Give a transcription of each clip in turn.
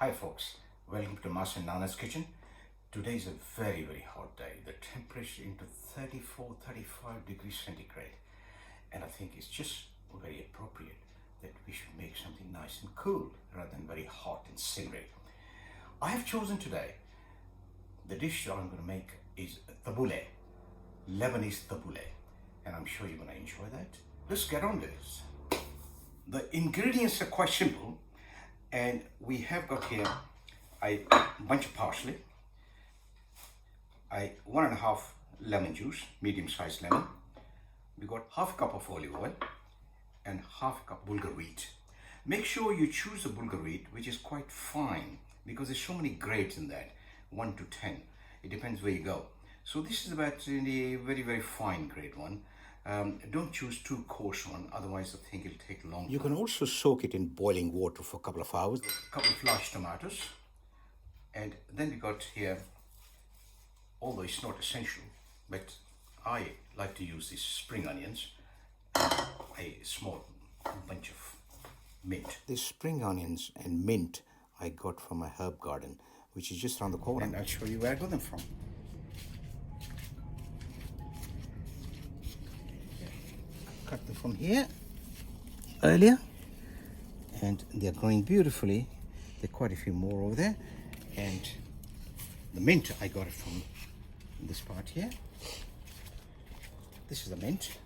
Hi folks, welcome to Master Nana's kitchen. Today is a very hot day. The temperature into 34-35 degrees centigrade, and I think it's just very appropriate that we should make something nice and cool rather than very hot and savory. I have chosen today, the dish that I'm going to make is tabouleh, Lebanese tabouleh, and I'm sure you're going to enjoy that. Let's get on with this. The ingredients are quite simple, and we have got here a bunch of parsley, a 1.5 lemon juice, medium-sized lemon. We got half a cup of olive oil and half a cup bulgur wheat. Make sure you choose a bulgur wheat which is quite fine, because there's so many grades in that, 1 to 10. It depends where you go. So this is about a very fine grade one. Don't choose too coarse one, otherwise I think it'll take long. You can also soak it in boiling water for a couple of hours. A couple of large tomatoes, and then we got here, although it's not essential, but I like to use these spring onions, a small bunch of mint. These spring onions and mint I got from my herb garden, which is just around the corner, and I'll show you where I got them from. Cut them from here earlier, and they're growing beautifully. There are quite a few more over there, and the mint I got it from this part here. This is the mint,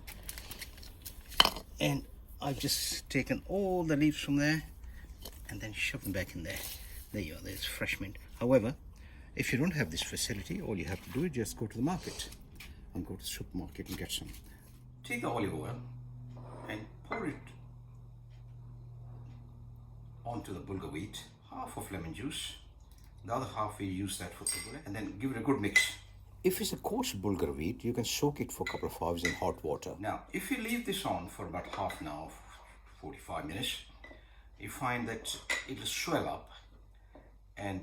and I've just taken all the leaves from there and then shoved them back in there. There you go, there's fresh mint. However, if you don't have this facility, all you have to do is just go to the market and go to the supermarket and get some. Take the olive oil and pour it onto the bulgur wheat, half of lemon juice, the other half we use that for tabouleh, and then give it a good mix. If it's a coarse bulgur wheat, you can soak it for a couple of hours in hot water. Now, if you leave this on for about half an hour, 45 minutes, you find that it will swell up, and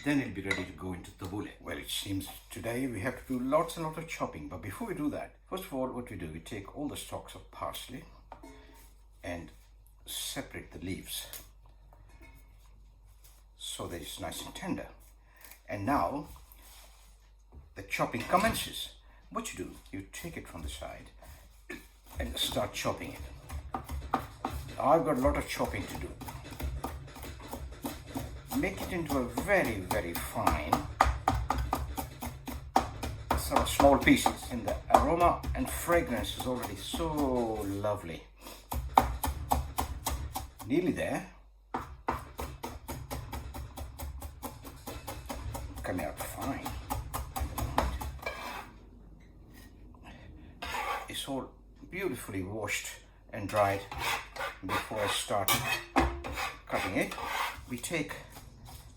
then it'll be ready to go into tabouleh. Well, it seems today we have to do lots and lots of chopping, but before we do that, first of all, what we do, we take all the stalks of parsley and separate the leaves so that it's nice and tender. And now the chopping commences. What you do, you take it from the side and start chopping it. I've got a lot of chopping to do. Make it into a very fine sort of small pieces, and the aroma and fragrance is already so lovely. Nearly there. Coming out fine. It's all beautifully washed and dried before I start cutting it. We take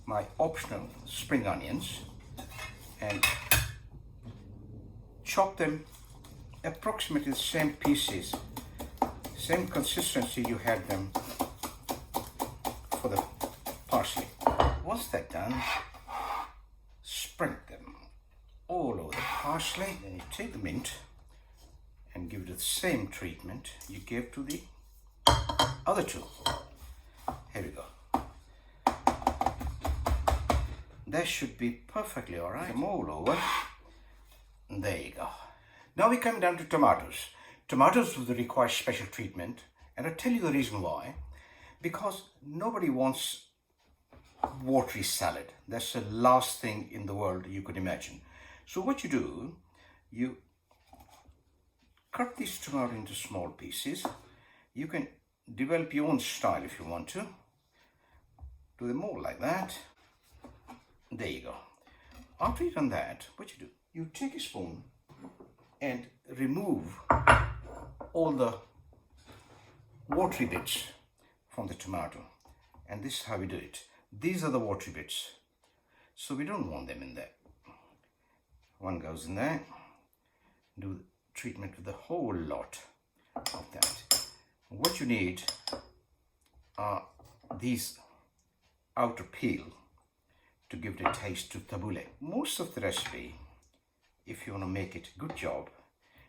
my optional spring onions and chop them approximately the same pieces, same consistency you had them for the parsley. Once that's done, spread them all over the parsley. Then you take the mint and give it the same treatment you gave to the other two. Here we go. That should be perfectly all right. Them all over. There you go. Now we come down to tomatoes. Tomatoes will require special treatment, and I'll tell you the reason why. Because nobody wants watery salad. That's the last thing in the world you could imagine. So what you do, you cut these tomatoes into small pieces. You can develop your own style if you want to. Do them all like that. There you go. After you've done that, what you do, you take a spoon and remove all the watery bits from the tomato. And this is how we do it. These are the watery bits, so we don't want them in there. One goes in there. Do the treatment with the whole lot of that. What you need are these outer peel to give it a taste to tabouleh. Most of the recipe, if you want to make it a good job,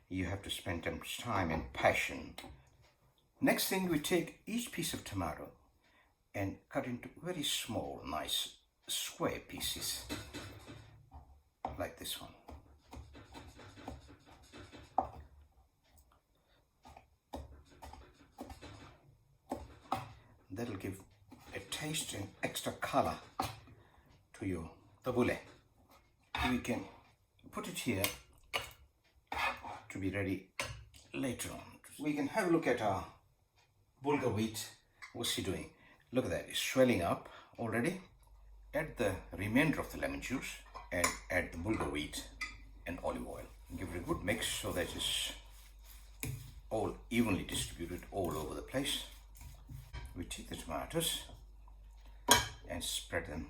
you have to spend time and passion. Next thing, we take each piece of tomato and cut into very small, nice square pieces, like this one. That'll give a taste and extra color to your tabouleh. We can put it here to be ready later on. We can have a look at our bulgur wheat. What's he doing? Look at that, it's swelling up already. Add the remainder of the lemon juice and add the bulgur wheat and olive oil. Give it a good mix so that it's all evenly distributed all over the place. We take the tomatoes and spread them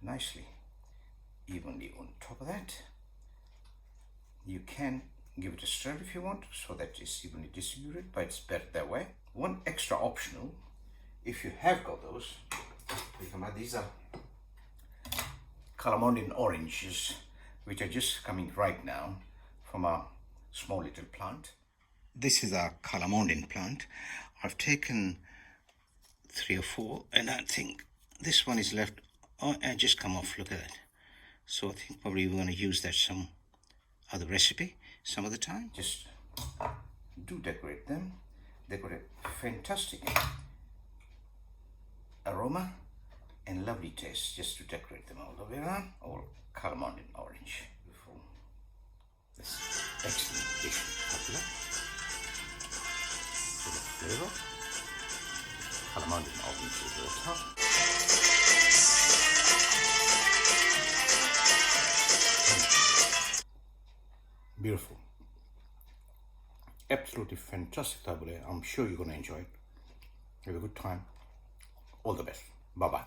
nicely, evenly on top of that. You can give it a stir if you want, so that it's evenly distributed, but it's better that way. One extra optional, if you have got those, we can add these are Calamandian oranges, which are just coming right now from our small little plant. This is our Calamandian plant. I've taken 3 or 4, and I think this one is left. Oh, and just come off. Look at that. So I think probably we're going to use that some other recipe some other time. Just do decorate them. They've got a fantastic aroma and lovely taste just to decorate them all the way around. All Calamandian orange. Beautiful. This excellent dish. Popular. Full of flavor. Calamandian oranges at the top. Beautiful. Absolutely fantastic tabouleh. I'm sure you're going to enjoy it. Have a good time. All the best. Bye-bye.